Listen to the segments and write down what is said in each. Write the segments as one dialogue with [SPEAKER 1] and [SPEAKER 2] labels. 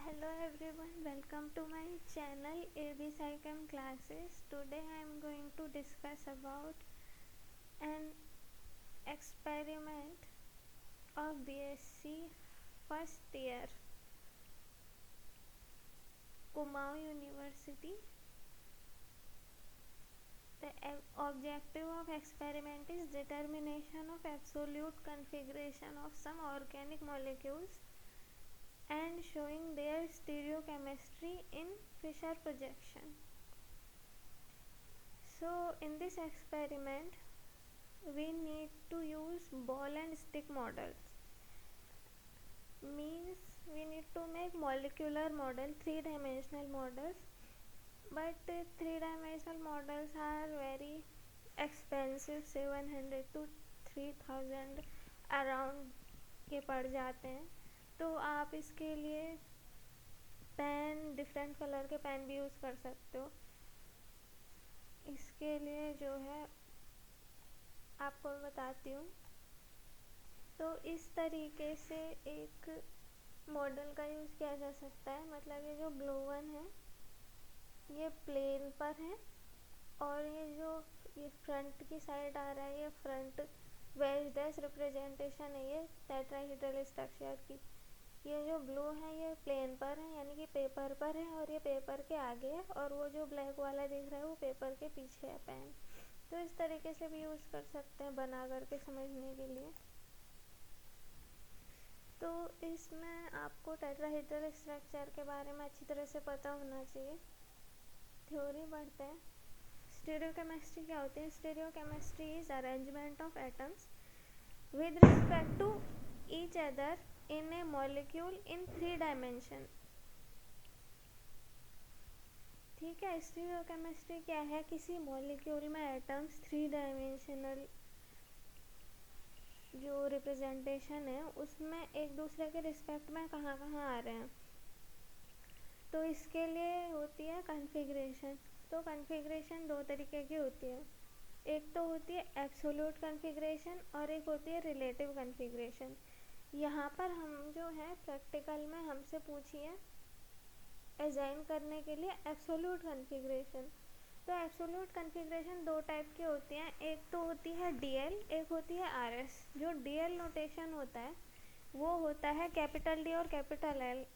[SPEAKER 1] Hello everyone, welcome to my channel AB Psychem Classes. Today I am going to discuss about an experiment of BSc first year, Kumaon University. The objective of experiment is determination of absolute configuration of some organic molecules and showing their stereochemistry in Fischer projection. So in this experiment we need to use ball and stick models. Means we need to make molecular model, three-dimensional models, but three-dimensional models are very expensive, 700 to 3000 around के पड़ जाते हैं. तो आप इसके लिए pen, different colour के pen भी यूज़ कर सकते हो. इसके लिए जो है आपको बताती हूँ. तो इस तरीके से एक मॉडल का यूज़ किया जा सकता है. मतलब ये जो ब्लू वन है ये प्लेन पर है और ये फ्रंट की साइड आ रहा है, ये फ्रंट वेज डैश रिप्रेजेंटेशन है ये टेट्राहेड्रल स्ट्रक्चर की. ये जो ब्लू है ये प्लेन पर है, यानी कि पेपर पर है, और ये पेपर के आगे है, और वो जो ब्लैक वाला दिख रहा है वो पेपर के पीछे है पेन. तो इस तरीके से भी यूज़ कर सकते हैं बना करके समझने के लिए. तो इसमें आपको टेट्राहेड्रल स्ट्रक्चर के बारे में अच्छी तरह से पता होना चाहिए. थ्योरी पढ़ते हैं. स्टीरियोकेमिस्ट्री क्या होती है? Stereochemistry is arrangement of atoms with respect to each other in a molecule in 3 dimension. ठीक है. स्टीरियोकेमिस्ट्री क्या है? किसी मॉलिक्यूल में एटम्स 3 डायमेंशनल जो रिप्रेजेंटेशन है उसमें एक दूसरे के रिस्पेक्ट में कहाँ कहाँ आ रहे हैं. तो इसके लिए होती है कन्फिग्रेशन. तो कन्फिग्रेशन दो तरीके की होती है. एक तो होती है एब्सोल्यूट कन्फिग्रेशन और एक होती है रिलेटिव कन्फिग्रेशन. यहाँ पर हम जो है प्रैक्टिकल में हमसे पूछिए असाइन करने के लिए एब्सोल्यूट कन्फिग्रेशन. तो एब्सोल्यूट कन्फिग्रेशन दो टाइप की होती हैं. एक तो होती है डीएल, एक होती है आरएस. जो डीएल नोटेशन होता है वो होता है कैपिटल डी और कैपिटल एल.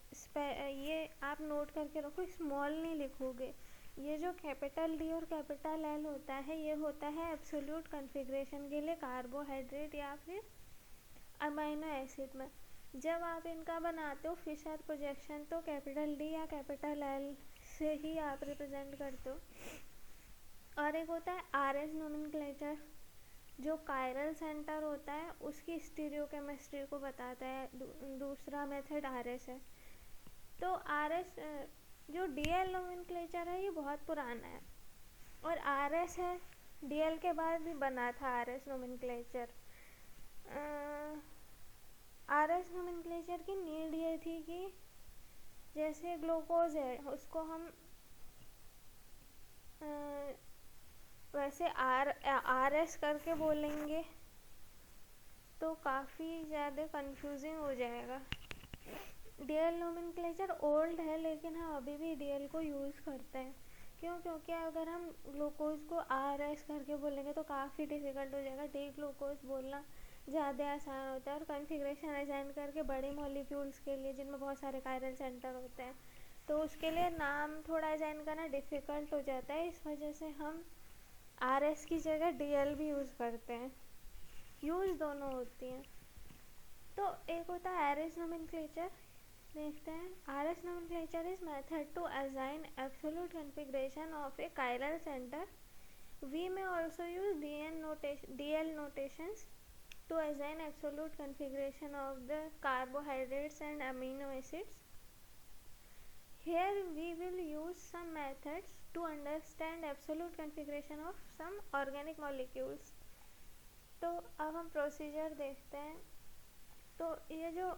[SPEAKER 1] ये आप नोट करके रखो, स्मॉल नहीं लिखोगे. ये जो कैपिटल डी और कैपिटल एल होता है ये होता है एब्सोल्यूट कन्फिग्रेशन के लिए कार्बोहाइड्रेट या फिर अमाइनो एसिड में. जब आप इनका बनाते हो फिशर प्रोजेक्शन तो कैपिटल डी या कैपिटल एल से ही आप रिप्रेजेंट करते हो. और एक होता है आरएस नोमेनक्लेचर जो कायरल सेंटर होता है उसकी स्टीरियोकेमिस्ट्री को बताता है. दूसरा मेथड आरएस है. तो आरएस जो डीएल नोमेनक्लेचर है ये बहुत पुराना है और आरएस है डीएल के बाद भी बना था आरएस नोमेनक्लेचर. आरएस नोमेनक्लेचर की नीड ये थी कि जैसे ग्लूकोज है उसको हम वैसे आरएस करके बोलेंगे तो काफ़ी ज़्यादा कंफ्यूजिंग हो जाएगा. डीएल नोमेनक्लेचर ओल्ड है लेकिन हम अभी भी डीएल को यूज़ करते हैं. क्यों? क्योंकि अगर हम ग्लूकोज को आरएस करके बोलेंगे तो काफ़ी डिफ़िकल्ट हो जाएगा. डी ग्लूकोज बोलना ज़्यादा आसान होता है और कन्फिग्रेशन असाइन करके बड़े मॉलिक्यूल्स के लिए जिनमें बहुत सारे कायरल सेंटर होते हैं तो उसके लिए नाम थोड़ा असाइन करना डिफ़िकल्ट हो जाता है. इस वजह से हम आरएस की जगह डीएल भी यूज़ करते हैं. यूज़ दोनों होती हैं. तो एक होता है आरएस नोमेनक्लेचर. देखते हैं. RS nomenclature is method to assign absolute configuration of a chiral center. We may also use DL notations to assign absolute configuration of the carbohydrates and amino acids. Here we will use some methods to understand absolute configuration of some organic molecules. तो अब हम procedure देखते हैं. तो ये जो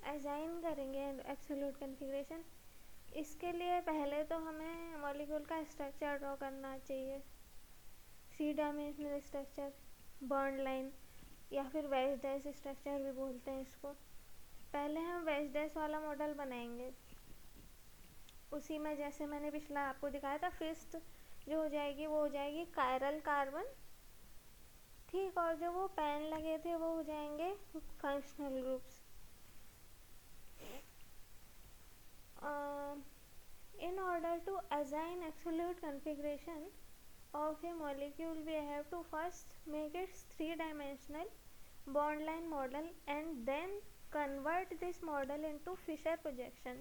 [SPEAKER 1] assign करेंगे absolute configuration इसके लिए पहले तो हमें मॉलिक्यूल का स्ट्रक्चर ड्रॉ करना चाहिए. 3 डायमेंशनल स्ट्रक्चर, बॉन्ड लाइन या फिर वेज डैश स्ट्रक्चर भी बोलते हैं इसको. पहले हम वेज डैश वाला मॉडल बनाएंगे, उसी में जैसे मैंने पिछला आपको दिखाया था, फिस्ट जो हो जाएगी वो हो जाएगी कायरल कार्बन, ठीक, और जो वो पेन लगे थे वो हो जाएंगे functional groups. In order to assign absolute configuration of a molecule, we have to first make its three-dimensional bond line model and then convert this model into Fisher projection.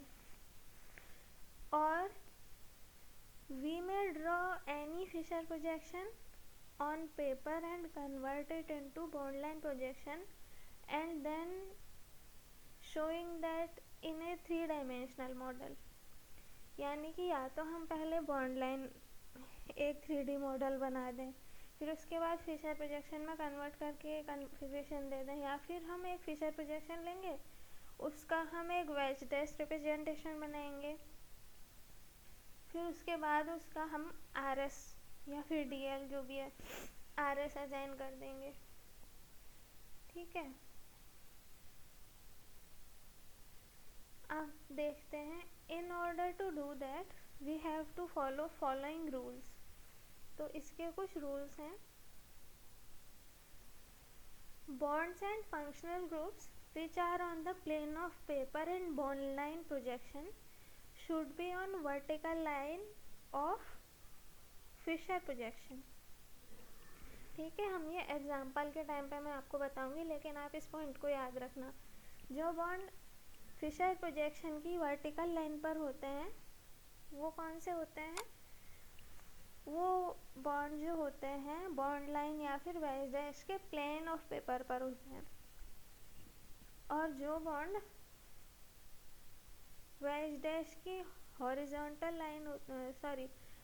[SPEAKER 1] Or we may draw any Fisher projection on paper and convert it into bond line projection and then showing that in a three-dimensional model. यानी कि या तो हम पहले bond line एक 3D model बना दें, फिर उसके बाद फिशर प्रोजेक्शन में कन्वर्ट करके कन्फिग्रेशन दे दें, या फिर हम एक फिशर प्रोजेक्शन लेंगे, उसका हम एक वेज डैश रिप्रेजेंटेशन बनाएंगे, फिर उसके बाद उसका हम RS या फिर DL जो भी है RS असाइन कर देंगे, ठीक है। अब देखते हैं, in order to do that we have to follow following rules. तो इसके कुछ रूल्स हैं। Bonds and functional groups which are on the plane of paper and bond line projection should be on vertical line of Fischer projection, ठीक है। हम ये example के time पे मैं आपको बताऊंगी, लेकिन आप इस पॉइंट को याद रखना। जो बॉन्ड फिशर प्रोजेक्शन की वर्टिकल लाइन पर होते हैं वो कौन से होते हैं? वो बॉन्ड जो होते हैं बॉन्ड लाइन या फिर वेज डैश के प्लेन ऑफ पेपर पर होते हैं, और जो बॉन्ड वेज डैश की हॉरिजॉन्टल लाइन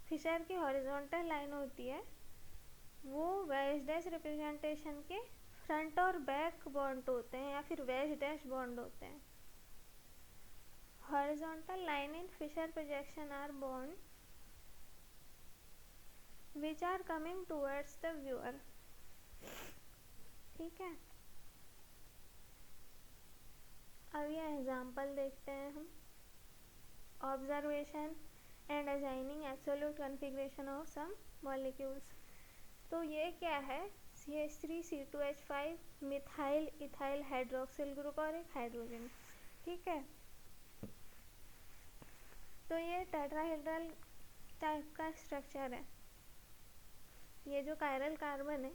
[SPEAKER 1] फिशर की हॉरिजॉन्टल लाइन होती है, वो वेज डैश रिप्रेजेंटेशन के फ्रंट और बैक बॉन्ड होते हैं या फिर वेज डैश बॉन्ड होते हैं। Horizontal line in Fisher projection are bonds which are coming towards the viewer, ठीक है। अब ये एग्जाम्पल देखते हैं हम। Observation and assigning absolute configuration of some molecules. तो ये क्या है? CH3C2H5 methyl ethyl hydroxyl group और एक हाइड्रोजन, ठीक है। तो ये टेट्राहेड्रल टाइप का स्ट्रक्चर है। ये जो कायरल कार्बन है,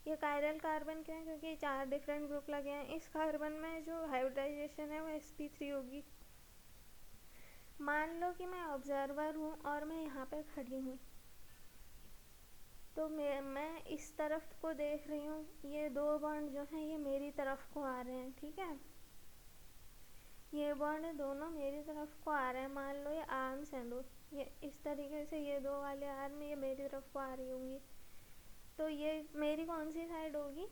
[SPEAKER 1] ये कायरल कार्बन क्यों है? क्योंकि 4 डिफरेंट ग्रुप लगे हैं। इस कार्बन में जो हाइब्रिडाइजेशन है वो sp3 होगी। मान लो कि मैं ऑब्जर्वर हूँ और मैं यहाँ पे खड़ी हूँ, तो मैं इस तरफ को देख रही हूँ, ये दो बॉन्ड जो हैं ये मेरी तरफ को आ रहे हैं, ठीक है। ये बॉन्ड दोनों मेरी तरफ को आ रहे हैं। मान लो ये आर्म्स हैं दो, ये इस तरीके से ये दो वाले आर्म ये मेरी तरफ को आ रही होंगी। तो ये मेरी कौन सी साइड होगी?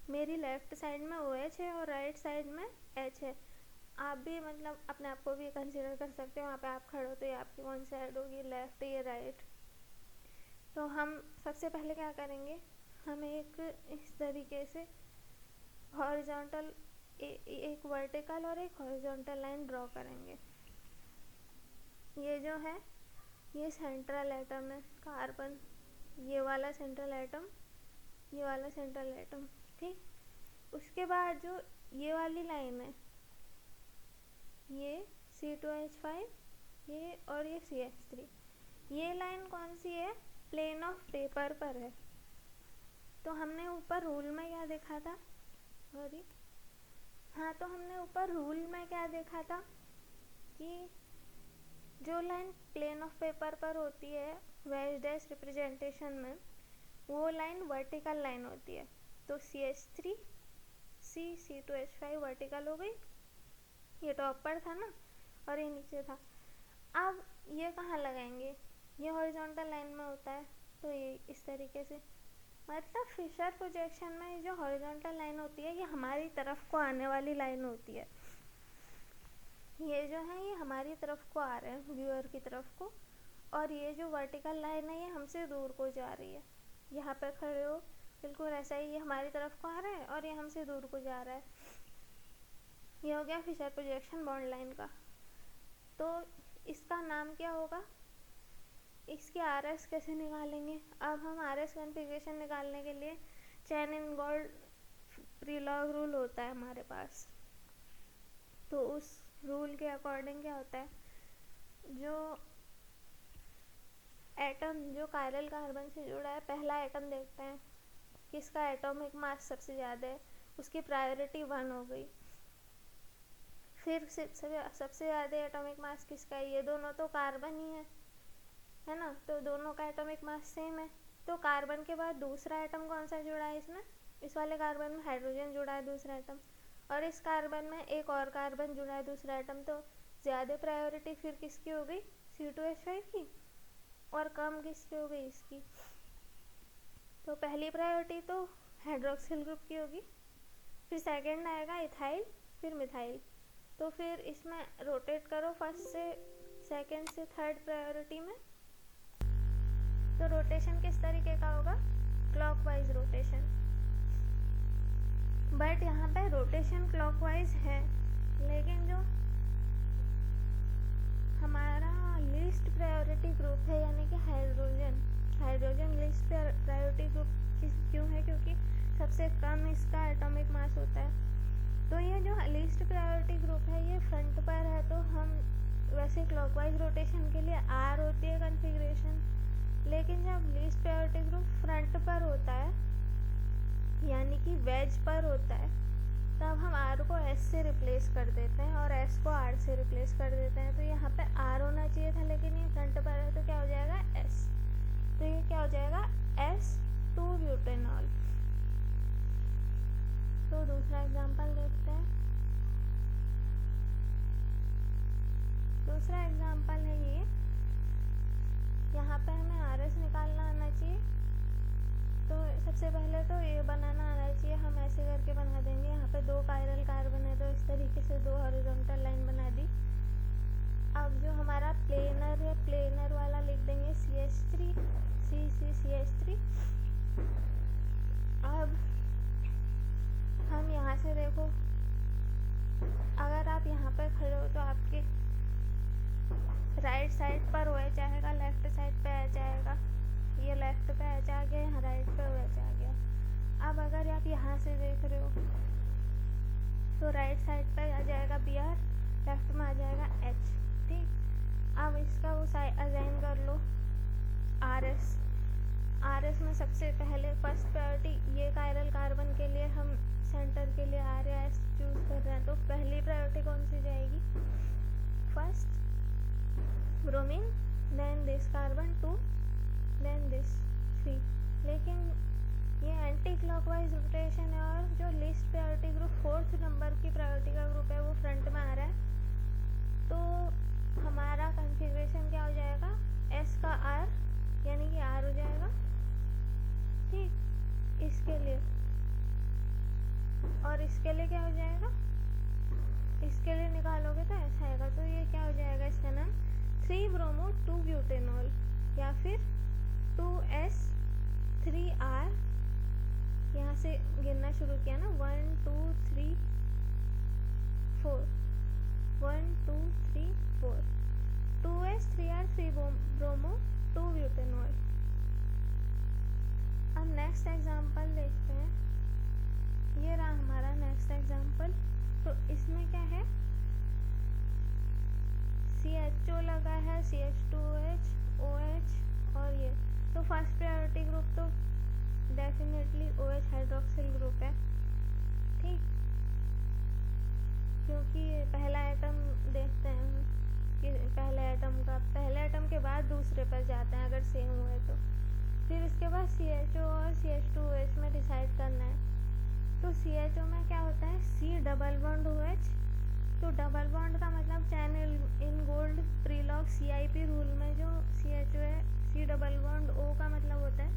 [SPEAKER 1] मेरी लेफ्ट साइड में OH है और राइट साइड में H है। आप भी मतलब अपने आप को भी कंसिडर कर सकते हो, वहाँ पे आप खड़े हो तो ये आपकी कौन सी साइड होगी? लेफ्ट या राइट? तो हम सबसे पहले क्या करेंगे, हम एक इस तरीके से हॉरिजॉन्टल एक वर्टिकल और एक हॉरिजॉन्टल लाइन ड्रॉ करेंगे। ये जो है ये सेंट्रल एटम है कार्बन, ये वाला सेंट्रल एटम, ये वाला सेंट्रल एटम, ठीक। उसके बाद जो ये वाली लाइन है, ये C2H5 ये और ये CH3, ये लाइन कौन सी है? प्लेन ऑफ पेपर पर है। तो हमने ऊपर रूल में क्या देखा था? तो हमने ऊपर रूल में क्या देखा था कि जो लाइन प्लेन ऑफ पेपर पर होती है वेज डैश रिप्रेजेंटेशन में, वो लाइन वर्टिकल लाइन होती है। तो CH3 C2H5 वर्टिकल हो गई, ये टॉप पर था ना और ये नीचे था। अब ये कहाँ लगाएंगे? ये हॉरिजॉन्टल लाइन में होता है, तो ये इस तरीके से, मतलब फिशर प्रोजेक्शन में जो हॉरिजॉन्टल लाइन होती है ये हमारी तरफ को आने वाली लाइन होती है। ये जो है ये हमारी तरफ को आ रहे हैं, व्यूअर की तरफ को, और ये जो वर्टिकल लाइन है ये हमसे दूर को जा रही है। यहाँ पे खड़े हो बिल्कुल ऐसा ही, ये हमारी तरफ को आ रहा है और ये हमसे दूर को जा रहा है। ये हो गया फिशर प्रोजेक्शन बॉन्ड लाइन का। तो इसका नाम क्या होगा, इसकी RS कैसे निकालेंगे। अब हम RS कॉन्फ़िगरेशन निकालने के लिए चैन इनगोल्ड प्रीलॉग रूल होता है हमारे पास। तो उस रूल के अकॉर्डिंग क्या होता है, जो एटम जो कायरल कार्बन से जुड़ा है, पहला एटम देखते हैं किसका एटॉमिक मास सबसे ज़्यादा है, उसकी प्रायोरिटी 1 हो गई। फिर सबसे ज़्यादा एटॉमिक मास किसका है, ये दोनों तो कार्बन ही है ना, तो दोनों का एटॉमिक मास सेम है। तो कार्बन के बाद दूसरा एटम कौन सा जुड़ा है इसमें, इस वाले कार्बन में हाइड्रोजन जुड़ा है दूसरा एटम, और इस कार्बन में एक और कार्बन जुड़ा है दूसरा एटम। तो ज़्यादा प्रायोरिटी फिर किसकी हो गई, C2H5 की, और कम किसकी हो गई, इसकी। तो पहली प्रायोरिटी तो हाइड्रोक्सिल ग्रुप की होगी, फिर सेकंड आएगा इथाइल, फिर मिथाइल। तो फिर इसमें रोटेट करो फर्स्ट से सेकंड से थर्ड प्रायोरिटी में। तो रोटेशन किस तरीके का होगा, क्लॉकवाइज रोटेशन। बट यहाँ पे रोटेशन क्लॉकवाइज है, लेकिन जो हमारा लीस्ट प्रायोरिटी ग्रुप है यानी कि हाइड्रोजन लीस्ट प्रायोरिटी ग्रुप क्यों है, क्योंकि सबसे कम इसका एटॉमिक मास होता है। तो ये जो लीस्ट प्रायोरिटी ग्रुप है ये फ्रंट पर है, तो हम वैसे क्लॉकवाइज रोटेशन के लिए R होती है कॉन्फ़िगरेशन, लेकिन जब लीस्ट प्रायोरिटी ग्रुप फ्रंट पर होता है यानी कि वेज पर होता है, तब हम R को S से रिप्लेस कर देते हैं और S को R से रिप्लेस कर देते हैं। तो यहाँ पे R होना चाहिए था, लेकिन ये फ्रंट पर है, तो क्या हो जाएगा S। तो ये क्या हो जाएगा S2-ब्यूटेनॉल। तो दूसरा एग्जांपल देखते हैं। दूसरा एग्जांपल है ये, यहाँ पे हमें RS निकालना आना चाहिए। तो सबसे पहले तो ये बनाना आना चाहिए, हम ऐसे करके बना देंगे। यहाँ पे 2 कायरल कार्बन है, तो इस तरीके से 2 हॉरिजॉन्टल लाइन बना दी। अब जो हमारा प्लेनर है, प्लेनर वाला लिख देंगे CH3 CH3। अब हम यहाँ से देखो, अगर आप यहाँ पे खड़े हो तो आपके राइट साइड पर OH आएगा, लेफ्ट साइड पे H आएगा, ये लेफ्ट पे H आ गया, यहाँ राइट पे OH आ गया। अब अगर आप यहाँ से देख रहे हो तो राइट साइड पे आ जाएगा Br, लेफ्ट में आ जाएगा H। ठीक, अब इसका वो असाइन कर लो RS में सबसे पहले फर्स्ट प्रायोरिटी ये कायरल कार्बन के लिए हम सेंटर के लिए R या S चूज कर रहे हैं, तो पहली प्रायोरिटी कौन सी जाएगी, first bromine, then this carbon 2, then this 3। लेकिन ये एंटी क्लॉकवाइज रोटेशन है, और जो least priority group 4th number की प्रायोरिटी का ग्रुप है वो फ्रंट में आ रहा है। तो हमारा कॉन्फ़िगरेशन क्या हो जाएगा, S का R यानी कि R हो जाएगा। ठीक, इसके लिए, और इसके लिए क्या हो जाएगा, इसके लिए निकालोगे तो ऐसा आएगा। तो ये क्या हो जाएगा, इसका नाम 3-ब्रोमो-2-ब्यूटेनॉल या फिर 2S3R। यहाँ से गिनना शुरू किया ना, 1 2 3 4, 1 2 3 4, 2S3R 3-ब्रोमो-2-ब्यूटेनॉल। अब नेक्स्ट एग्जांपल देखते हैं। ये रहा हमारा नेक्स्ट एग्जांपल। तो इसमें क्या है, CHO लगा है, CH2OH, OH और ये। तो फर्स्ट प्रायोरिटी ग्रुप तो डेफिनेटली OH हाइड्रोक्सिल ग्रुप है। ठीक, क्योंकि पहला एटम देखते हैं कि पहले एटम के बाद दूसरे पर जाते हैं अगर सेम हुए तो। फिर इसके बाद CHO और CH2OH में डिसाइड करना है। तो CHO में क्या होता है, C डबल बॉन्ड OH। तो डबल बॉन्ड का मतलब चैन इनगोल्ड प्रीलॉग CIP रूल में जो CHO है, C डबल बॉन्ड O का मतलब होता है,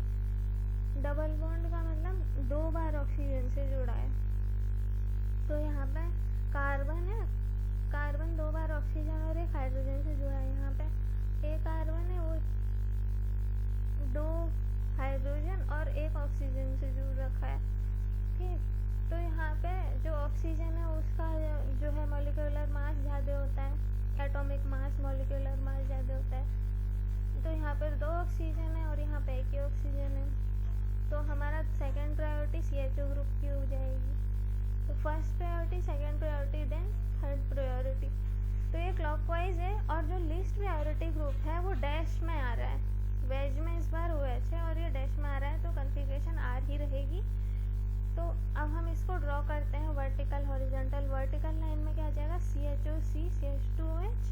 [SPEAKER 1] डबल बॉन्ड का मतलब 2 बार ऑक्सीजन से जुड़ा है। तो यहाँ पे कार्बन है, कार्बन 2 बार ऑक्सीजन और एक हाइड्रोजन से जुड़ा है। यहाँ पे एक कार्बन है, वो 2 हाइड्रोजन और एक ऑक्सीजन से जुड़ रखा है। ठीक, तो यहाँ पे जो ऑक्सीजन है उसका जो है यहाँ पर 2 ऑक्सीजन है और यहाँ पे एक ही ऑक्सीजन है, तो हमारा सेकंड प्रायोरिटी CHO ग्रुप की हो जाएगी। तो first priority, second priority, then third priority. तो ये क्लॉकवाइज है और जो लीस्ट प्रायोरिटी ग्रुप है वो डैश में आ रहा है, वेज में इस बार OH है और ये डैश में आ रहा है, तो कन्फिग्रेशन R ही रहेगी। तो अब हम इसको ड्रॉ करते हैं वर्टिकल हॉरिजॉन्टल। वर्टिकल लाइन में क्या आ जाएगा CHOC CH2OH।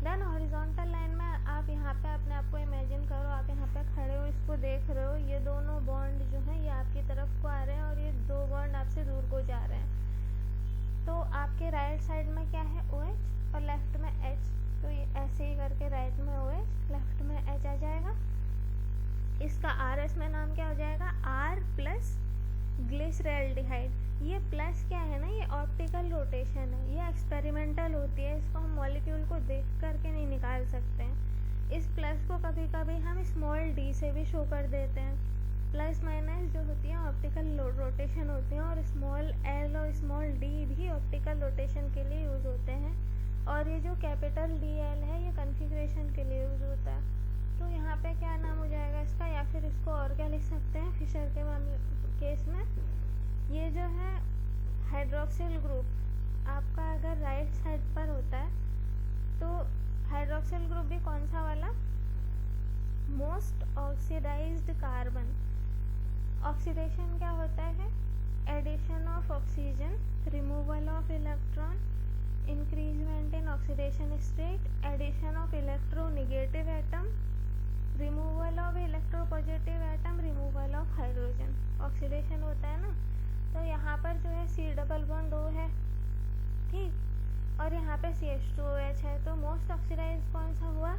[SPEAKER 1] Then horizontal line में आप यहाँ पे अपने आप को इमेजिन करो, आप यहाँ पे खड़े हो, इसको देख रहे हो, ये दोनों बॉन्ड जो हैं ये आपकी तरफ को आ रहे हैं और ये 2 बॉन्ड आपसे दूर को जा रहे हैं। तो आपके राइट साइड में क्या है OH और लेफ्ट में H, तो ये ऐसे ही करके राइट में OH लेफ्ट में H आ जाएगा। इसका RS में नाम क्या हो जाएगा R प्लस ग्लिसरैल्डिहाइड। ये प्लस क्या है ना, ये ऑप्टिकल रोटेशन है, ये एक्सपेरिमेंटल होती है, इसको हम मॉलिक्यूल को देख करके नहीं निकाल सकते हैं। इस प्लस को कभी कभी हम स्मॉल d से भी शो कर देते हैं। प्लस माइनस जो होती है ऑप्टिकल रोटेशन होती है और स्मॉल l और स्मॉल d भी ऑप्टिकल रोटेशन के लिए यूज़ होते हैं, और ये जो कैपिटल DL है ये कन्फिग्रेशन के लिए यूज़ होता है। तो यहाँ पे क्या नाम हो जाएगा इसका, या फिर इसको और क्या लिख सकते हैं फिशर के केस में, ये जो है हाइड्रोक्सिल ग्रुप आपका अगर राइट साइड पर होता है तो हाइड्रोक्सिल ग्रुप भी कौन सा वाला, मोस्ट ऑक्सीडाइज्ड कार्बन। ऑक्सीडेशन क्या होता है, addition of oxygen, removal of electron, increasement in oxidation state, addition of electronegative atom, removal of electropositive atom, removal of hydrogen. Oxidation होता है ना, तो यहाँ पर जो है C डबल बॉन्ड O है, ठीक, और यहाँ पे CH2OH है। तो मोस्ट ऑक्सीडाइज्ड कौन सा हुआ,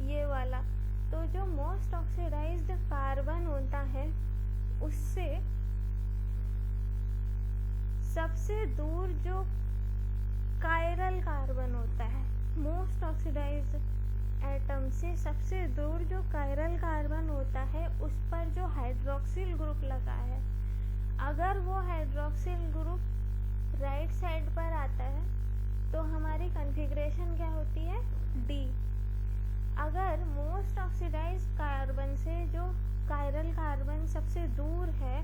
[SPEAKER 1] ये वाला। तो जो मोस्ट ऑक्सीडाइज्ड कार्बन होता है उससे सबसे दूर जो कायरल कार्बन होता है, मोस्ट ऑक्सीडाइज्ड एटम से सबसे दूर जो कायरल कार्बन होता है उस पर जो हाइड्रोक्सिल ग्रुप लगा है, अगर वो हाइड्रोक्सिल ग्रुप राइट साइड पर आता है तो हमारी कॉन्फ़िगरेशन क्या होती है D। अगर मोस्ट ऑक्सीडाइज्ड कार्बन से जो कायरल कार्बन सबसे दूर है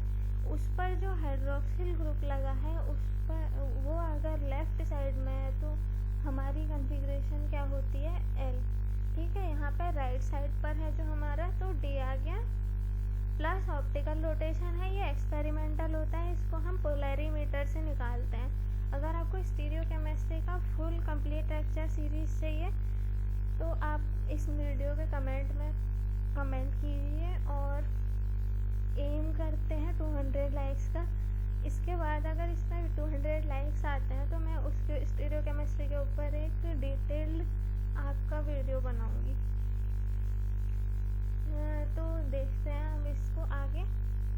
[SPEAKER 1] उस पर जो हाइड्रोक्सिल ग्रुप लगा है उस पर वो अगर लेफ्ट साइड में है तो हमारी कॉन्फ़िगरेशन क्या होती है L। ठीक है, यहाँ पे राइट साइड पर है जो हमारा, तो D आ गया। प्लस ऑप्टिकल रोटेशन है, ये एक्सपेरिमेंटल होता है, इसको हम पोलैरीमीटर से निकालते हैं। अगर आपको स्टीरियोकेमिस्ट्री का फुल कंप्लीट लेक्चर सीरीज चाहिए तो आप इस वीडियो के कमेंट में कमेंट कीजिए, और एम करते हैं 200 लाइक्स का। इसके बाद अगर इसमें 200 लाइक्स आते हैं तो मैं उसके स्टीरियोकेमिस्ट्री के ऊपर एक डिटेल्ड आपका वीडियो बनाऊंगी। तो देखते हैं हम इसको आगे।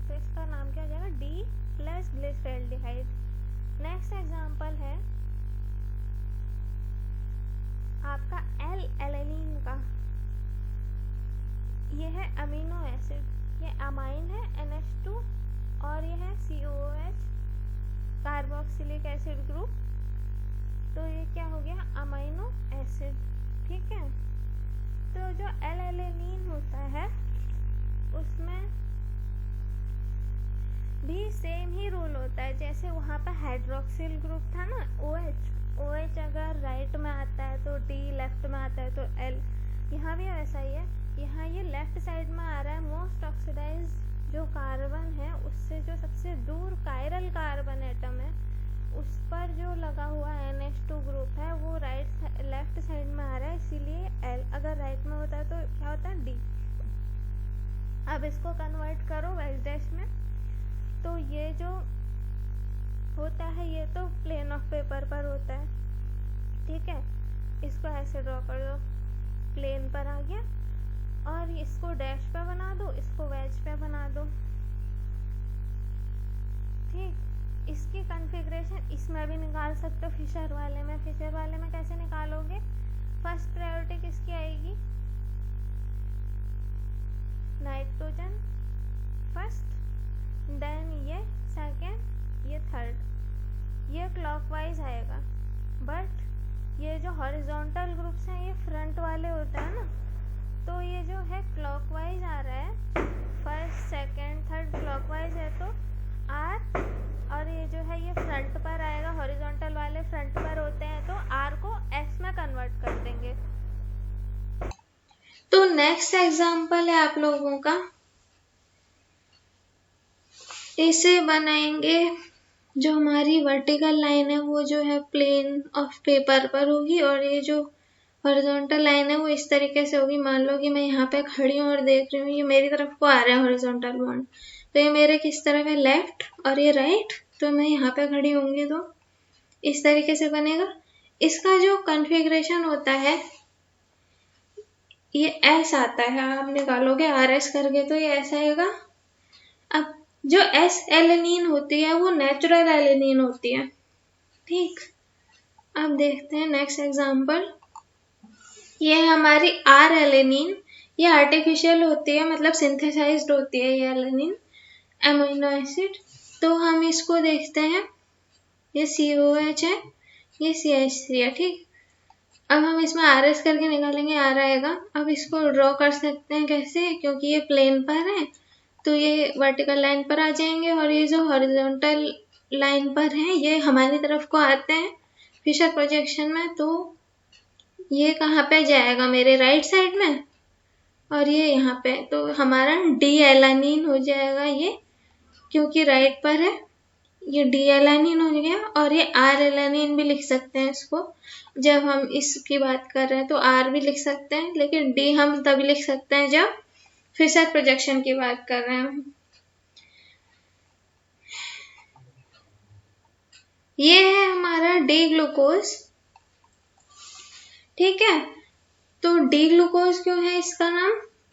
[SPEAKER 1] तो इसका नाम क्या हो जाएगा D प्लस ग्लिसरैल्डिहाइड। नेक्स्ट एग्जांपल है आपका L-एलेनिन का। ये है अमीनो एसिड, ये अमाइन है NH2 और ये है COOH कार्बोक्सिलिक एसिड ग्रुप। तो ये क्या हो गया अमाइनो एसिड, ठीक है। तो जो L-एलेनिन होता है उसमें भी सेम ही रूल होता है, जैसे वहाँ पर हाइड्रोक्सिल ग्रुप था ना OH अगर राइट में आता है तो D, लेफ्ट में आता है तो L। यहाँ भी वैसा ही है, यहाँ ये लेफ्ट साइड में आ रहा है। मोस्ट ऑक्सीडाइज जो कार्बन है उससे जो सबसे दूर कायरल कार्बन एटम है उस पर जो लगा हुआ NH2 ग्रुप है वो लेफ्ट साइड में आ रहा है, इसीलिए L। अगर राइट में होता है तो क्या होता है D। अब इसको कन्वर्ट करो वेज डैश में, तो ये जो होता है ये तो प्लेन ऑफ पेपर पर होता है, ठीक है। इसको ऐसे ड्रॉ कर दो, प्लेन पर आ गया, और इसको डैश पे बना दो, इसको वेज पे बना दो, ठीक। इसकी कॉन्फ़िगरेशन इसमें भी निकाल सकते हो फिशर वाले में। फिशर वाले में कैसे निकालोगे, फर्स्ट प्रायोरिटी किसकी आएगी, नाइट्रोजन फर्स्ट, देन ये सेकेंड, ये थर्ड। ये क्लॉकवाइज आएगा, बट ये जो हॉरिजॉन्टल ग्रुप्स हैं ये फ्रंट वाले होते हैं ना, तो ये जो है क्लॉकवाइज आ रहा है, फर्स्ट सेकंड थर्ड क्लॉकवाइज है तो आर, और ये जो है ये फ्रंट पर आएगा, हॉरिजॉन्टल वाले फ्रंट पर होते हैं तो आर को एस में कन्वर्ट कर देंगे। तो नेक्स्ट एग्जांपल है आप लोगों का, इसे बनाएंगे। जो हमारी वर्टिकल लाइन है वो जो है प्लेन ऑफ पेपर पर होगी, और ये जो हॉरिजॉन्टल लाइन है वो इस तरीके से होगी। मान लो कि मैं यहाँ पे खड़ी हूँ और देख रही हूँ, ये मेरी तरफ को आ रहा है हॉरिजॉन्टल बॉन्ड, तो ये मेरे किस तरफ है, लेफ्ट, और ये राइट, तो मैं यहाँ पे खड़ी होंगी तो इस तरीके से बनेगा। इसका जो कॉन्फ़िगरेशन होता है ये ऐसा आता है, आप निकालोगे आर एस करके तो ये ऐसा आएगा। अब जो एस एलेनिन होती है वो नेचुरल एलेनिन होती है, ठीक। अब देखते हैं नेक्स्ट एग्जांपल, ये है हमारी आर एलेनिन, ये आर्टिफिशियल होती है, मतलब सिंथेसाइज्ड होती है ये एलेनिन एमिनो एसिड। तो हम इसको देखते हैं, ये COH है, ये CH3 है, ठीक। अब हम इसमें आर एस करके निकालेंगे, आर आएगा। अब इसको ड्रॉ कर सकते हैं कैसे, क्योंकि ये प्लेन पर है तो ये वर्टिकल लाइन पर आ जाएंगे, और ये जो हॉरिजॉन्टल लाइन पर है ये हमारी तरफ को आते हैं फिशर प्रोजेक्शन में, तो ये कहाँ पे जाएगा, मेरे राइट साइड में, और ये यहाँ पे, तो हमारा डी एलानिन हो जाएगा ये, क्योंकि राइट पर है, ये डी एलानिन हो गया। और ये आर एलानिन भी लिख सकते हैं इसको, जब हम इसकी बात कर रहे हैं तो आर भी लिख सकते हैं, लेकिन डी हम तभी लिख सकते हैं जब फिशर प्रोजेक्शन की बात कर रहे हैं। ये है हमारा डी ग्लूकोज, ठीक है। तो डी ग्लूकोज क्यों है इसका नाम,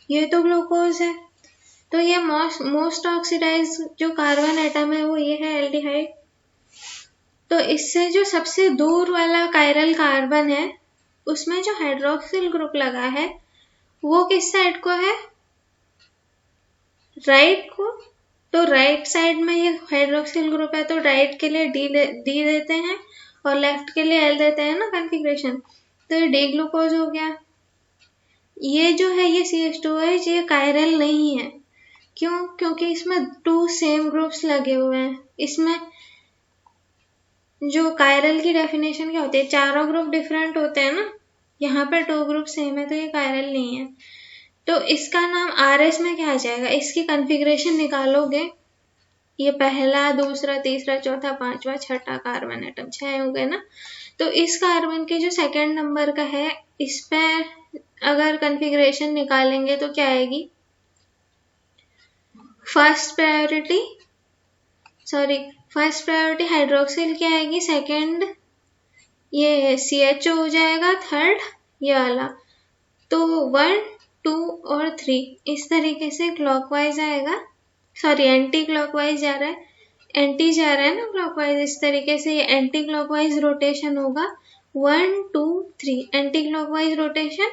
[SPEAKER 1] ये तो ग्लूकोज है, तो ये मोस्ट ऑक्सीडाइज जो कार्बन एटम है वो ये है एल्डिहाइड। तो इससे जो सबसे दूर वाला कायरल कार्बन है उसमें जो हाइड्रोक्सिल ग्रुप लगा है वो किस साइड को है, राइट को। तो राइट साइड में ये हाइड्रोक्सिल ग्रुप है तो राइट के लिए डी देते हैं और लेफ्ट के लिए एल देते हैं ना कॉन्फ़िगरेशन, तो ये डी ग्लूकोज हो गया। ये जो है ये CH2H, ये कायरल नहीं है, क्यों, क्योंकि इसमें 2 सेम ग्रुप्स लगे हुए हैं। इसमें जो कायरल की डेफिनेशन क्या होती है, चारों ग्रुप डिफरेंट होते हैं ना, यहाँ पर 2 ग्रुप सेम है तो ये कायरल नहीं है। तो इसका नाम RS में क्या आ जाएगा, इसकी कॉन्फ़िगरेशन निकालोगे, ये पहला, दूसरा, तीसरा, चौथा, पांचवा, छठा कार्बन एटम, 6 हो गए ना। तो इस कार्बन के जो सेकंड नंबर का है इस पे अगर कॉन्फ़िगरेशन निकालेंगे तो क्या आएगी, फर्स्ट प्रायोरिटी हाइड्रोक्सिल क्या आएगी, सेकंड ये CHO हो जाएगा, थर्ड ये वाला, तो 1, 2 और 3 इस तरीके से क्लॉकवाइज आएगा, सॉरी एंटी क्लॉकवाइज जा रहा है, एंटी जा रहा है ना क्लॉकवाइज, इस तरीके से ये एंटी क्लॉकवाइज रोटेशन होगा, 1, 2, 3 एंटी क्लॉकवाइज रोटेशन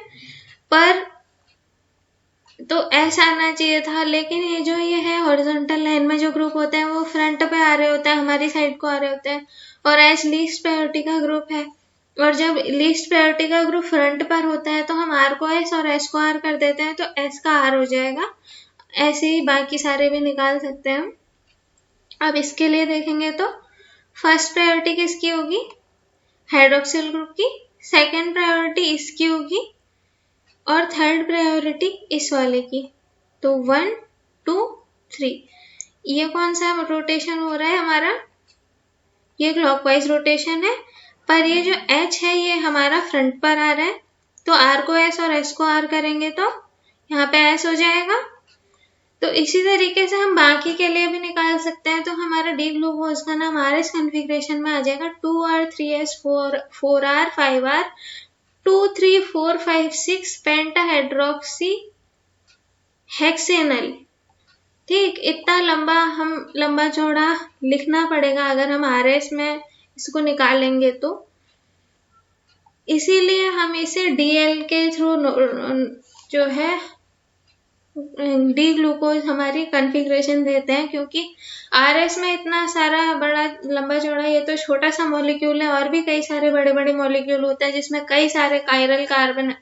[SPEAKER 1] पर। तो ऐसा आना चाहिए था, लेकिन ये जो ये है हॉरिजॉन्टल लाइन में जो ग्रुप होते हैं वो फ्रंट पे आ रहे होते हैं, हमारी साइड को आ रहे होते हैं, और एस लीस्ट प्रायोरिटी का ग्रुप है, और जब लीस्ट प्रायोरिटी का ग्रुप फ्रंट पर होता है तो हम आर को एस और एस को आर कर देते हैं, तो एस का आर हो जाएगा। ऐसे ही बाकी सारे भी निकाल सकते हैं हम। अब इसके लिए देखेंगे तो फर्स्ट प्रायोरिटी किसकी होगी, हाइड्रोक्सिल ग्रुप की, सेकेंड प्रायोरिटी इसकी होगी, और थर्ड प्रायोरिटी इस वाले की। तो 1, 2, 3 ये कौन सा रोटेशन हो रहा है हमारा, ये क्लॉकवाइज रोटेशन है, पर ये जो H है ये हमारा फ्रंट पर आ रहा है, तो R को S और S को R करेंगे तो यहाँ पे S हो जाएगा। तो इसी तरीके से हम बाकी के लिए भी निकाल सकते हैं, तो हमारा डी ग्लूकोज का नाम RS कॉन्फ़िगरेशन में आ जाएगा, 2R, 3S, 4R, 5R, 2, 3, 4, 5, 6 पेंटा हाइड्रोक्सी हेक्सेनल, ठीक। इतना लंबा चौड़ा लिखना पड़ेगा अगर हम RS में इसको निकालेंगे तो, इसीलिए हम इसे DL के थ्रू जो है डी ग्लूकोज हमारी कॉन्फ़िगरेशन देते हैं, क्योंकि RS में इतना सारा बड़ा लंबा चौड़ा, ये तो छोटा सा मॉलिक्यूल है, और भी कई सारे बड़े बड़े मॉलिक्यूल होते हैं जिसमें कई सारे कायरल कार्बन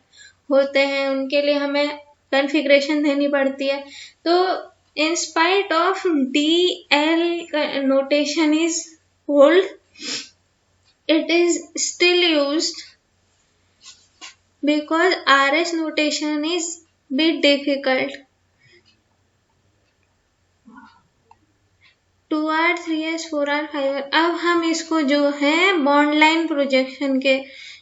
[SPEAKER 1] होते हैं, उनके लिए हमें कॉन्फ़िगरेशन देनी पड़ती है। तो in spite of DL notation is old, it is still used because RS notation is bit difficult. 2R 3S 4R 5R। अब हम इसको जो है बॉन्ड लाइन प्रोजेक्शन के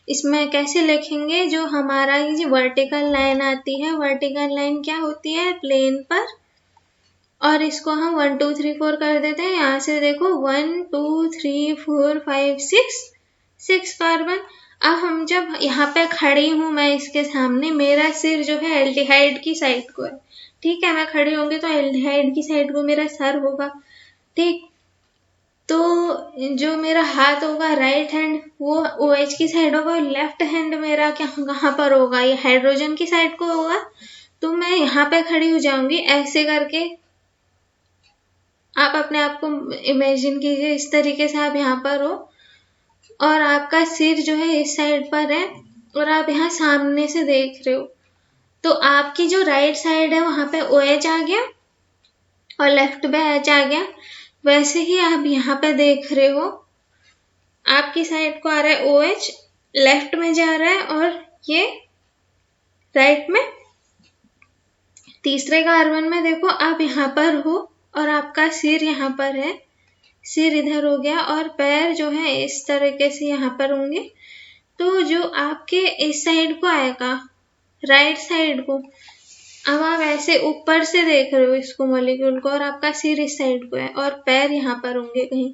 [SPEAKER 1] इसमें कैसे लिखेंगे, जो हमारा ये वर्टिकल लाइन आती है, वर्टिकल लाइन क्या होती है, प्लेन पर, और इसको हम 1 2 3 4 कर देते हैं। यहाँ से देखो 1 2 3 4 5 6 कार्बन। अब हम जब यहाँ पे खड़ी हूँ मैं इसके सामने, मेरा सिर जो है एल्डिहाइड की साइड को है, ठीक है, मैं खड़ी होंगी तो एल्डिहाइड की साइड को मेरा सर होगा, ठीक। तो जो मेरा हाथ होगा राइट हैंड वो OH की साइड होगा, और लेफ्ट हैंड मेरा कहाँ पर होगा, ये हाइड्रोजन की साइड को होगा। तो मैं यहाँ पे खड़ी हो जाऊंगी ऐसे करके, आप अपने आप को इमेजिन कीजिए इस तरीके से आप यहाँ पर हो, और आपका सिर जो है इस साइड पर है, और आप यहाँ सामने से देख रहे हो। तो आपकी जो राइट साइड है वहां पे OH आ गया और लेफ्ट पे H आ गया। वैसे ही आप यहाँ पे देख रहे हो, आपकी साइड को आ रहा है OH, लेफ्ट में जा रहा है, और ये राइट में। तीसरे कार्बन में देखो आप यहाँ पर हो और आपका सिर यहाँ पर है, सिर इधर हो गया, और पैर जो है इस तरीके से यहाँ पर होंगे। तो जो आपके इस साइड को आएगा, राइट साइड को, अब आप ऐसे ऊपर से देख रहे हो इसको मॉलिक्यूल को, और आपका सिर इस साइड को है और पैर यहाँ पर होंगे कहीं।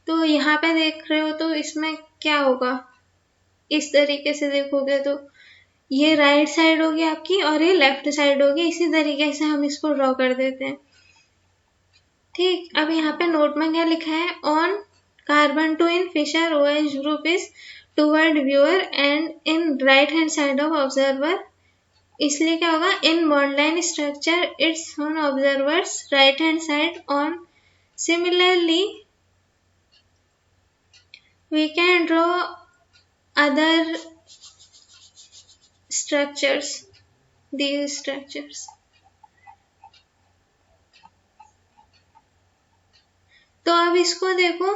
[SPEAKER 1] तो यहाँ पे देख रहे हो तो इसमें क्या होगा, इस तरीके से देखोगे तो ये राइट साइड होगी आपकी और ये लेफ्ट साइड होगी। इसी तरीके से हम इसको ड्रॉ कर देते हैं, ठीक। अब यहाँ पे नोट में क्या लिखा है, on carbon 2 in Fischer OH group is toward viewer and in right hand side of observer. इसलिए क्या होगा, in bond line structure it's on observer's right hand side on. Similarly we can draw other structures, these structures। तो अब इसको देखो,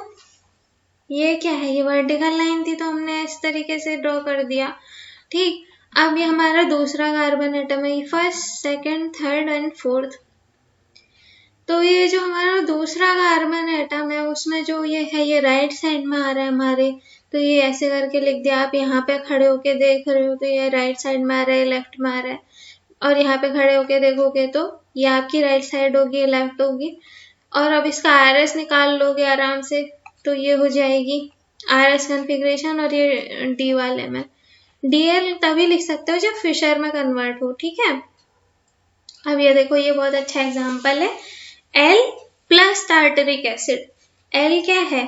[SPEAKER 1] ये क्या है, ये वर्टिकल लाइन थी तो हमने इस तरीके से ड्रॉ कर दिया, ठीक। अब ये हमारा दूसरा कार्बन एटम है, first second third and fourth. तो ये जो हमारा दूसरा कार्बन एटम है उसमें जो ये है, ये राइट साइड में आ रहा है हमारे, तो ये ऐसे करके लिख दिया। आप यहाँ पे खड़े होके देख रहे हो तो ये राइट साइड में आ रहा है, लेफ्ट में आ रहा है, और यहाँ पे खड़े होके देखोगे तो ये आपकी राइट साइड होगी, ये लेफ्ट होगी। और अब इसका RS निकाल लोगे आराम से तो ये हो जाएगी RS कॉन्फ़िगरेशन, और ये D वाले में DL तभी लिख सकते हो जब फिशर में कन्वर्ट हो, ठीक है। अब ये देखो, ये बहुत अच्छा एग्जाम्पल है, L plus tartaric acid. L क्या है,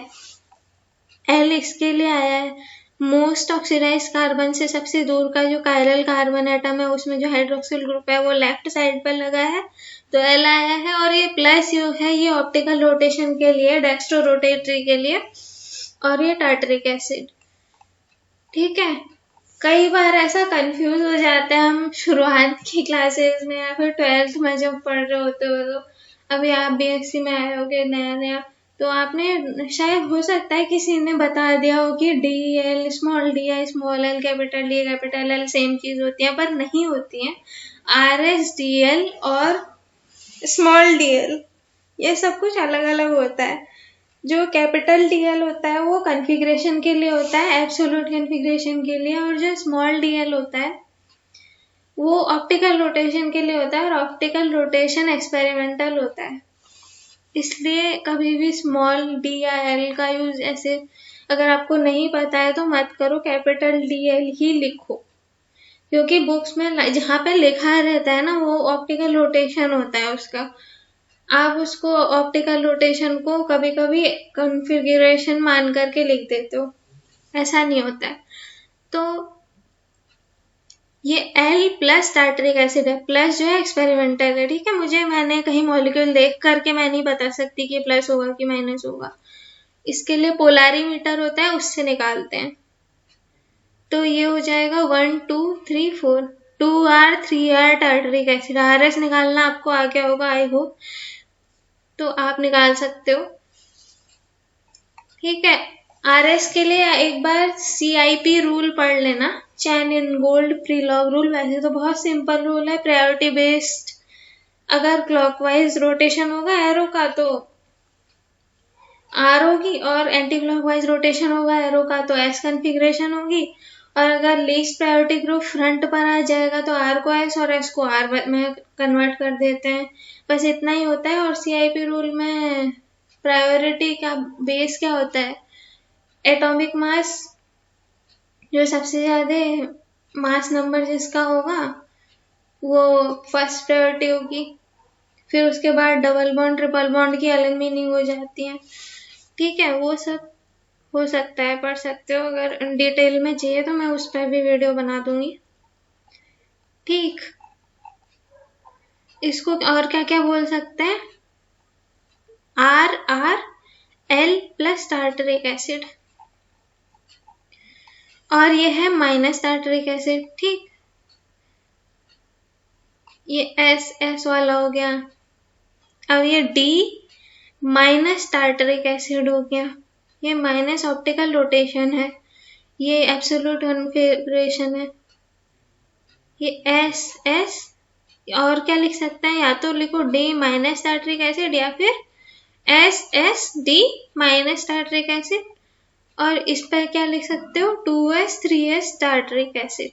[SPEAKER 1] L इसके लिए आया है मोस्ट ऑक्सीडाइज कार्बन से सबसे दूर का जो कायरल कार्बन एटम है उसमें जो हाइड्रोक्सिल ग्रुप है वो लेफ्ट साइड पर लगा है, तो L आया है। और ये प्लस जो है ये ऑप्टिकल रोटेशन के लिए, डेक्स्ट्रो रोटेटरी के लिए, और ये टार्टरिक एसिड, ठीक है। कई बार ऐसा कंफ्यूज हो जाता है हम शुरुआत की क्लासेस में या फिर 12th में जब पढ़ रहे होते हो, तो अभी आप BSc में आए होगे नया, तो आपने शायद हो सकता है किसी ने बता दिया हो कि DL small di small l capital D capital L same चीज होती है, पर नहीं होती है। RS DL और स्मॉल dl ये सब कुछ अलग अलग होता है। जो कैपिटल DL होता है वो कॉन्फ़िगरेशन के लिए होता है, एब्सोल्यूट कॉन्फ़िगरेशन के लिए, और जो स्मॉल dl होता है वो ऑप्टिकल रोटेशन के लिए होता है, और ऑप्टिकल रोटेशन एक्सपेरिमेंटल होता है। इसलिए कभी भी स्मॉल d या l का यूज ऐसे अगर आपको नहीं पता है तो मत करो, कैपिटल DL ही लिखो, क्योंकि बुक्स में जहाँ पे लिखा रहता है ना वो ऑप्टिकल रोटेशन होता है उसका। आप उसको ऑप्टिकल रोटेशन को कभी कभी कॉन्फ़िगरेशन मान करके लिख देते हो, ऐसा नहीं होता है। तो ये L प्लस टार्टरिक एसिड है, प्लस जो है एक्सपेरिमेंटल है, ठीक है। मैंने कहीं मॉलिक्यूल देख करके मैं नहीं बता सकती कि प्लस होगा कि माइनस होगा, इसके लिए पोलारीमीटर होता है उससे निकालते हैं। तो ये हो जाएगा 1 2 3 4, 2R 3R tartaric acid. RS निकालना आपको आ गया होगा आई होप, तो आप निकाल सकते हो। ठीक है, RS के लिए एक बार CIP रूल पढ़ लेना, चैन इन गोल्ड प्रीलॉग रूल। वैसे तो बहुत सिंपल रूल है, प्रायोरिटी बेस्ड। अगर क्लॉकवाइज रोटेशन होगा एरो का तो R होगी, और एंटी क्लॉकवाइज रोटेशन होगा एरो का तो S कॉन्फ़िगरेशन होगी। और अगर लीस्ट प्रायोरिटी ग्रुप फ्रंट पर आ जाएगा तो R को S और S को R में कन्वर्ट कर देते हैं। बस इतना ही होता है। और CIP रूल में प्रायोरिटी का बेस क्या होता है? एटॉमिक मास, जो सबसे ज्यादा मास नंबर जिसका होगा वो फर्स्ट प्रायोरिटी होगी। फिर उसके बाद डबल बॉन्ड ट्रिपल बॉन्ड की अलग मीनिंग हो जाती है। ठीक है, वो सब हो सकता है, पढ़ सकते हो। अगर डिटेल में चाहिए तो मैं उस पर भी वीडियो बना दूंगी। ठीक, इसको और क्या क्या बोल सकते हैं? RRL प्लस टार्टरिक एसिड, और ये है माइनस टार्टरिक एसिड। ठीक, ये S वाला हो गया। अब ये D माइनस टार्टरिक एसिड हो गया। ये माइनस ऑप्टिकल रोटेशन है, ये एब्सोल्यूट कॉन्फ़िगरेशन है। ये S और क्या लिख सकते हैं? या तो लिखो D माइनस टार्टरिक एसिड या फिर SSD माइनस टार्टरिक एसिड। और इस पर क्या लिख सकते हो? 2S 3S tartaric acid.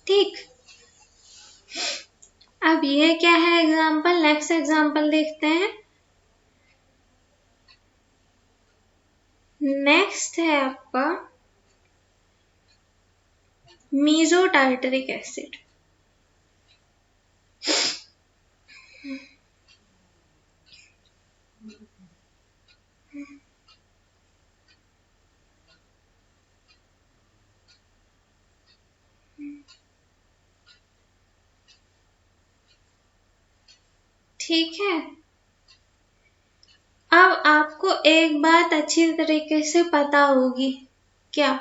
[SPEAKER 1] ठीक, अब ये क्या है एग्जाम्पल? नेक्स्ट एग्जाम्पल देखते हैं। नेक्स्ट है आपका मीजो टार्टरिक एसिड। ठीक है, अब आपको एक बात अच्छी तरीके से पता होगी, क्या?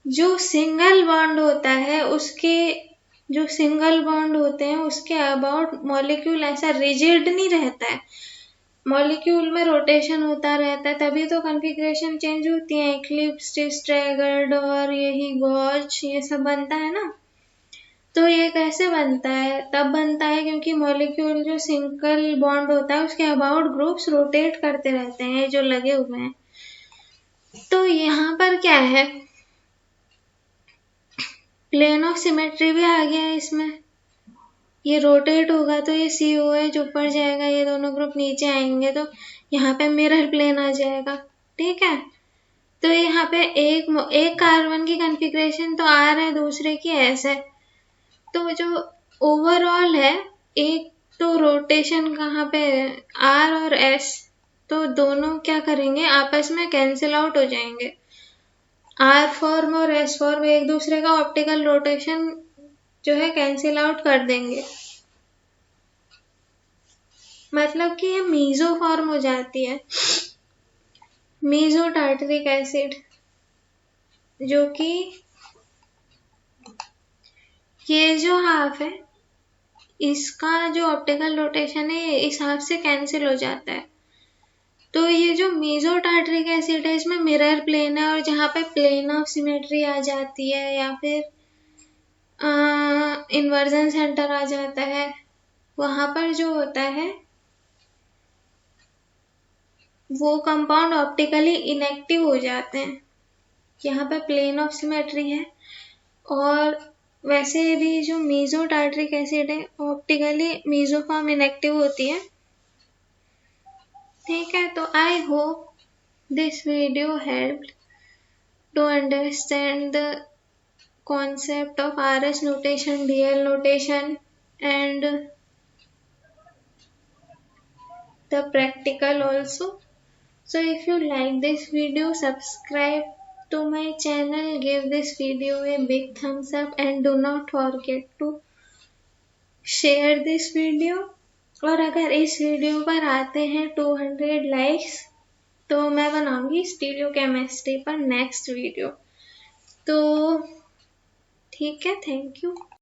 [SPEAKER 1] जो सिंगल बॉन्ड होता है उसके, जो सिंगल बॉन्ड होते हैं उसके अबाउट मॉलिक्यूल ऐसा रिजिड नहीं रहता है। मॉलिक्यूल में रोटेशन होता रहता है, तभी तो कॉन्फ़िगरेशन चेंज होती है। एक्लिप्स, स्ट्रैगर्ड और यही गॉच, ये सब बनता है ना। तो ये कैसे बनता है? तब बनता है क्योंकि मॉलिक्यूल जो सिंगल बॉन्ड होता है उसके अबाउट ग्रुप्स रोटेट करते रहते हैं, जो लगे हुए हैं। तो यहाँ पर क्या है? प्लेन ऑफ सिमेट्री भी आ गया है इसमें। ये रोटेट होगा तो ये COH ऊपर जाएगा, ये दोनों ग्रुप नीचे आएंगे, तो यहाँ पे मिरर प्लेन आ जाएगा। ठीक है, तो यहाँ पे एक कार्बन की कॉन्फ़िगरेशन तो R है, दूसरे की S है। तो जो ओवरऑल है, एक तो रोटेशन कहाँ पे R और S, तो दोनों क्या करेंगे? आपस में कैंसिल आउट हो जाएंगे। R फॉर्म और S फॉर्म एक दूसरे का ऑप्टिकल रोटेशन जो है कैंसिल आउट कर देंगे। मतलब कि ये मीजो फॉर्म हो जाती है, मीजो टार्टरिक एसिड, जो कि ये जो हाफ है इसका जो ऑप्टिकल रोटेशन है इस हाफ से कैंसिल हो जाता है। तो ये जो मीजो टार्टरिक एसिड है इसमें मिरर प्लेन है, और जहाँ पे प्लेन ऑफ सिमेट्री आ जाती है या फिर इन्वर्जन सेंटर आ जाता है, वहां पर जो होता है वो कंपाउंड ऑप्टिकली इनएक्टिव हो जाते हैं। यहाँ पे प्लेन ऑफ सिमेट्री है, और वैसे भी जो मीजो टार्टरिक एसिड है ऑप्टिकली मीजो फॉर्म इनएक्टिव होती है। ठीक है, तो I hope this video helped to understand the concept of RS notation, DL notation, and the practical also. So if you like this video, subscribe to my channel, give this video a big thumbs up, and do not forget to share this video और अगर इस video पर आते हैं 200 likes तो मैं बनाऊंगी stereo chemistry पर नेक्स्ट वीडियो। तो ठीक है, थैंक यू।